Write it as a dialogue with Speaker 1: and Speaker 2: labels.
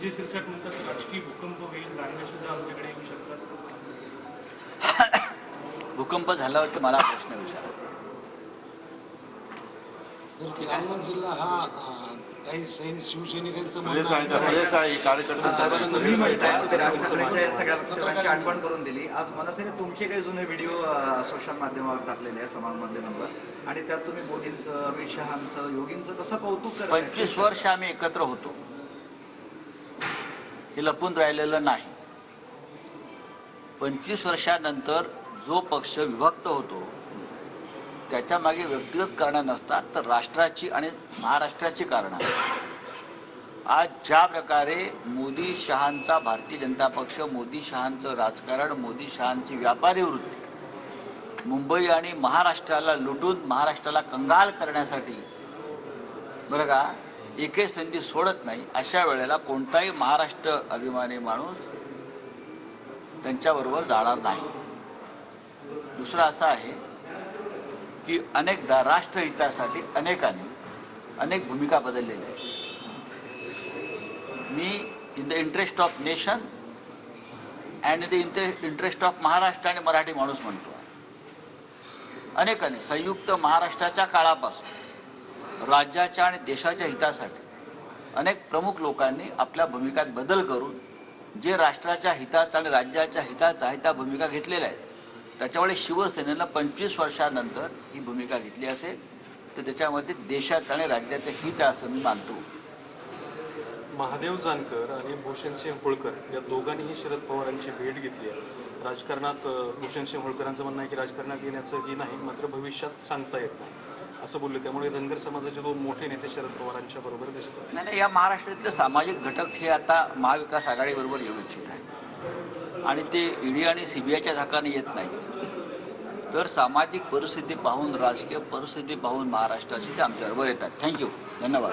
Speaker 1: जी शिरसाट म्हणतात राजकीय भूकंप होईल, दानवे सुद्धा आमच्याकडे येऊ शकतात.
Speaker 2: भूकंप झाल्यावरती मला प्रश्न विचारा.
Speaker 3: जालना जिल्हा हा काही शिवसैनिकांचा
Speaker 4: राज ठाकरेंच्या या सगळ्या वक्तव्यांची आठवण करून दिली. आज मनसेने तुमचे काही जुने व्हिडिओ सोशल माध्यमावर टाकलेले आहे, समाज माध्यमांवर, आणि त्यात तुम्ही मोदींचं, अमित शहांचं, योगींचं कसं कौतुक करताय.
Speaker 2: 25 वर्ष आम्ही एकत्र होतो, हे लपून राहिलेलं नाही. 25 वर्षानंतर जो पक्ष विभक्त होतो त्याच्या मागे व्यक्तिगत कारणं नसतात, तर राष्ट्राची आणि महाराष्ट्राची कारणं असतात. आज ज्या प्रकारे मोदी शहांचा भारतीय जनता पक्ष, मोदी शहांचं राजकारण, मोदी शहांची व्यापारी वृत्ती मुंबई आणि महाराष्ट्राला लुटून महाराष्ट्राला कंगाल करण्यासाठी बरं का एकही संधी सोडत नाही, अशा वेळेला कोणताही महाराष्ट्र अभिमानी माणूस त्यांच्याबरोबर जाणार नाही. दुसरं असं आहे की अनेकदा राष्ट्रहितासाठी अनेकांनी अनेक भूमिका बदललेल्या आहेत. मी in the interest of nation and in the interest of Maharashtra आणि मराठी माणूस म्हणतो. अनेकांनी संयुक्त महाराष्ट्राच्या काळापासून राज्याच्या आणि देशाच्या हितासाठी अनेक प्रमुख लोकांनी आपल्या भूमिकात बदल करून जे राष्ट्राच्या हिताचा आणि राज्याच्या हिताचा आहे त्या भूमिका घेतलेल्या आहेत. त्याच्यामुळे शिवसेनेनं 25 वर्षानंतर ही भूमिका घेतली असेल तर त्याच्यामध्ये देशाचं आणि राज्याचं हित आहे असं मी मानतो.
Speaker 5: महादेव जानकर आणि भूषणसिंह होळकर या दोघांनीही शरद पवारांची भेट घेतली आहे. राजकारणात भूषणसिंह होळकरांचं म्हणणं आहे की राजकारणात येण्याचंही नाही, मात्र भविष्यात सांगता येत नाही असं बोलले. त्यामुळे धनगर समाजाचे दोन मोठे नेते शरद पवारांच्या बरोबर दिसतात.
Speaker 2: नाही, या महाराष्ट्रातले सामाजिक घटक हे आता महाविकास आघाडीबरोबर येऊ इच्छित आहेत आणि ते ईडी आणि सीबीआयच्या धाकाने येत नाहीत. तर सामाजिक परिस्थिती पाहून, राजकीय परिस्थिती पाहून महाराष्ट्राची ते आमच्याबरोबर येतात. थँक्यू, धन्यवाद.